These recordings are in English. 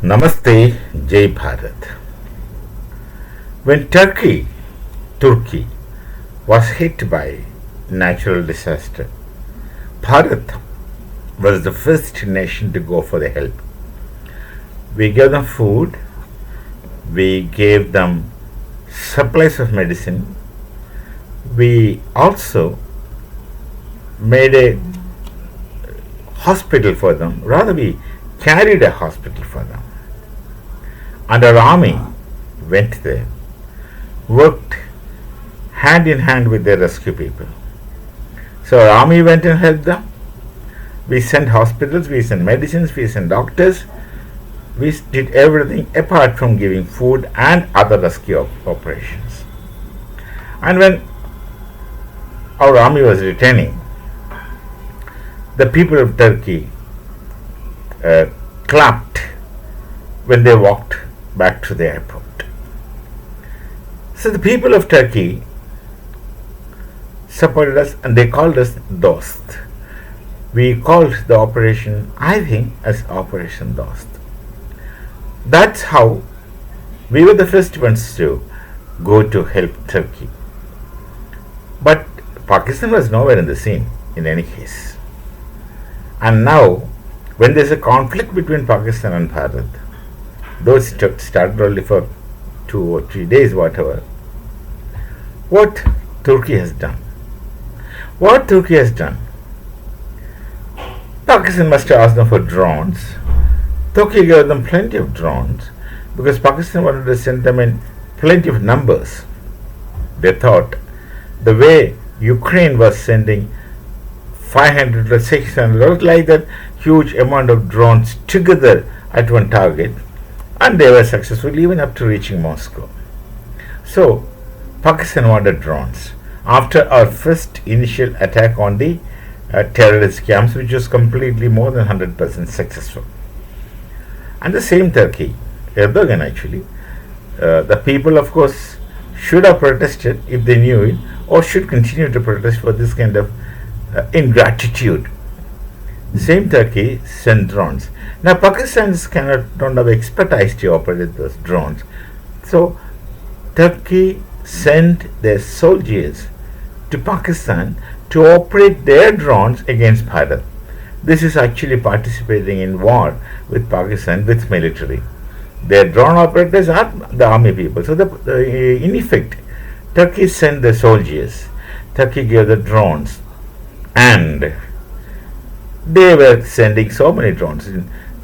Namaste, Jai Bharat. When Turkey was hit by natural disaster, Bharat was the first nation to go for the help. We gave them food, we gave them supplies of medicine, we also made a hospital for them, rather, we carried a hospital for them. And our army went there, worked hand in hand with the rescue people. So our army went and helped them. We sent hospitals, we sent medicines, we sent doctors. We did everything apart from giving food and other rescue operations. And when our army was returning, the people of Turkey clapped when they walked back to the airport. So the people of Turkey supported us and they called us Dost. We called the operation, I think, as Operation Dost. That's how we were the first ones to go to help Turkey. But Pakistan was nowhere in the scene in any case. And now, when there's a conflict between Pakistan and Bharat, those started only for 2 or 3 days, whatever. What Turkey has done? What Turkey has done? Pakistan must have asked them for drones. Turkey gave them plenty of drones because Pakistan wanted to send them in plenty of numbers. They thought the way Ukraine was sending 500 or 600 or like that huge amount of drones together at one target, and they were successful even up to reaching Moscow. So Pakistan wanted drones. After our first initial attack on the terrorist camps, which was completely more than 100% successful. And the same Turkey, Erdogan actually, the people of course should have protested if they knew it, or should continue to protest for this kind of ingratitude. Same Turkey sent drones. Now Pakistanis don't have expertise to operate those drones. So Turkey sent their soldiers to Pakistan to operate their drones against Bharat. This is actually participating in war with Pakistan with military. Their drone operators are the army people. So in effect, Turkey sent the soldiers. Turkey gave the drones, and they were sending so many drones,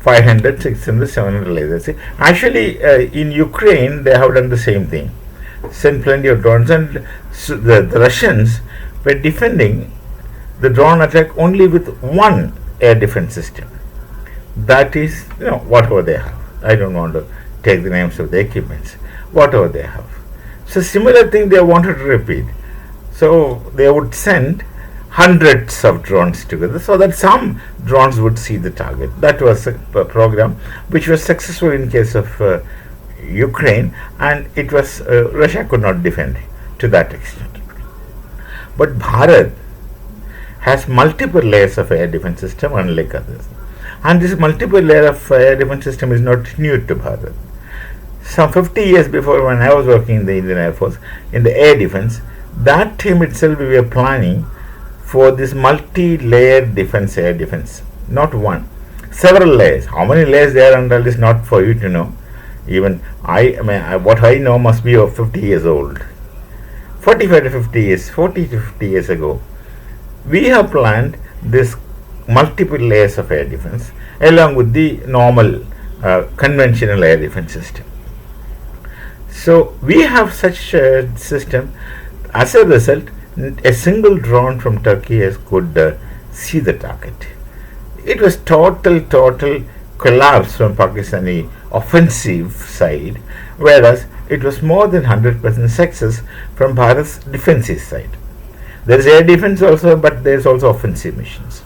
500, 600, 700 lasers. Actually, in Ukraine, they have done the same thing, sent plenty of drones, and so the Russians were defending the drone attack only with one air defense system. That is, whatever they have. I don't want to take the names of the equipments. Whatever they have. So similar thing they wanted to repeat. So they would send hundreds of drones together so that some drones would see the target. That was a program which was successful in case of Ukraine, and it was Russia could not defend to that extent. But Bharat has multiple layers of air defense system unlike others. And this multiple layer of air defense system is not new to Bharat. Some 50 years before, when I was working in the Indian Air Force in the air defense, that time itself we were planning for this multi-layered defense, air defense. Not one, several layers. How many layers there are under is not for you to know. Even what I know must be of 50 years old. 45 to 50 years, 40 to 50 years ago, we have planned this multiple layers of air defense along with the normal conventional air defense system. So we have such a system. As a result, a single drone from Turkey could see the target. It was total collapse from Pakistani offensive side, whereas it was more than 100% success from Bharat's defensive side. There is air defense also, but there is also offensive missions.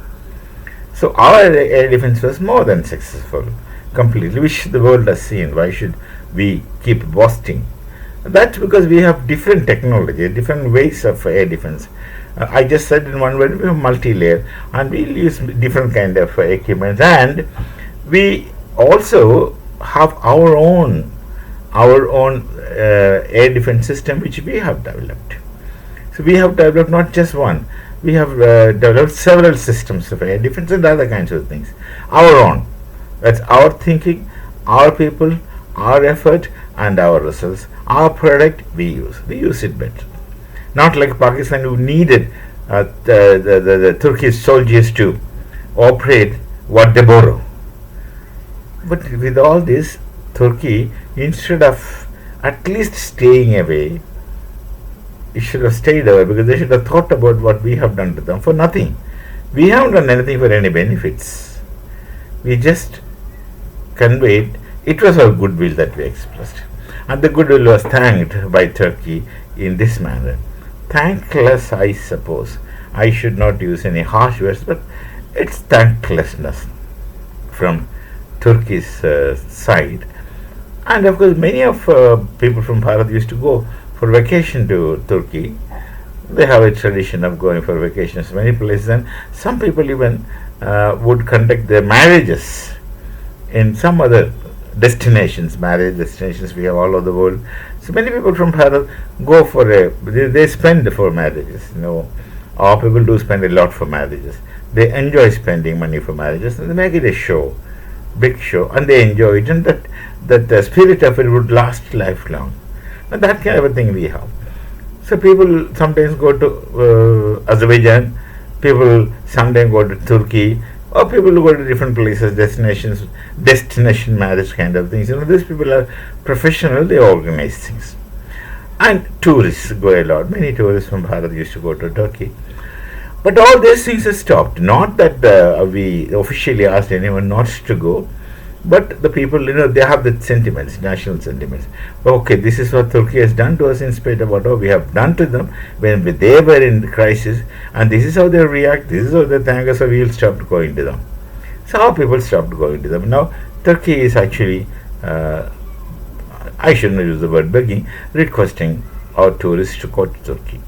So our air defense was more than successful completely, which the world has seen. Why should we keep boasting? That's because we have different technology, different ways of air defense. I just said in one word, we have multi-layer, and we'll use different kind of equipment, and we also have our own air defense system which we have developed. So we have developed not just one. We have developed several systems of air defense and other kinds of things. Our own. That's our thinking, our people, our effort, and our results. Our product we use. We use it better. Not like Pakistan, who needed the Turkish soldiers to operate what they borrow. But with all this, Turkey, instead of at least staying away, it should have stayed away, because they should have thought about what we have done to them for nothing. We haven't done anything for any benefits. We just conveyed, it was our goodwill that we expressed. And the goodwill was thanked by Turkey in this manner. Thankless, I suppose. I should not use any harsh words, but it's thanklessness from Turkey's side. And of course, many of people from Bharat used to go for vacation to Turkey. They have a tradition of going for vacations many places, and some people even would conduct their marriages in some other destinations, marriage destinations we have all over the world. So many people from Bharat go for they spend for marriages. Our people do spend a lot for marriages. They enjoy spending money for marriages, and they make it a show, big show, and they enjoy it, and that the spirit of it would last lifelong. And that kind of a thing we have. So people sometimes go to Azerbaijan, people sometimes go to Turkey, or people go to different places, destination marriage kind of things. These people are professional, they organize things. And tourists go a lot. Many tourists from Bharat used to go to Turkey. But all these things have stopped. Not that we officially asked anyone not to go, but the people, they have the sentiments, national sentiments. Okay, this is what Turkey has done to us in spite of what we have done to them when they were in crisis, and this is how they react, this is how they thank us, so we will stop going to them. So our people stopped going to them. Now, Turkey is actually, I shouldn't use the word begging, requesting our tourists to go to Turkey.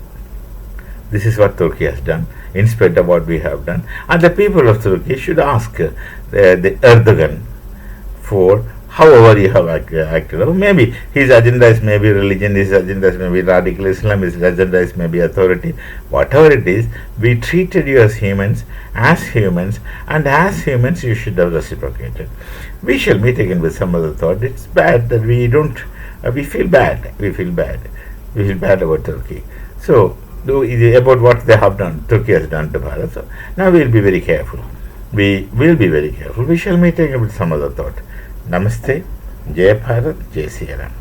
This is what Turkey has done, in spite of what we have done. And the people of Turkey should ask the Erdogan for however you have acted. Or maybe his agenda is maybe religion, his agenda is maybe radical Islam, his agenda is maybe authority. Whatever it is, we treated you as humans, and as humans you should have reciprocated. We shall meet again with some other thought. It's bad that we don't, we feel bad about Turkey. So, about what they have done, Turkey has done to Bharat. So now we will be very careful. We will be very careful. We shall meet again with some other thought. Namaste. Jai Bharat. Jai Sri Ram.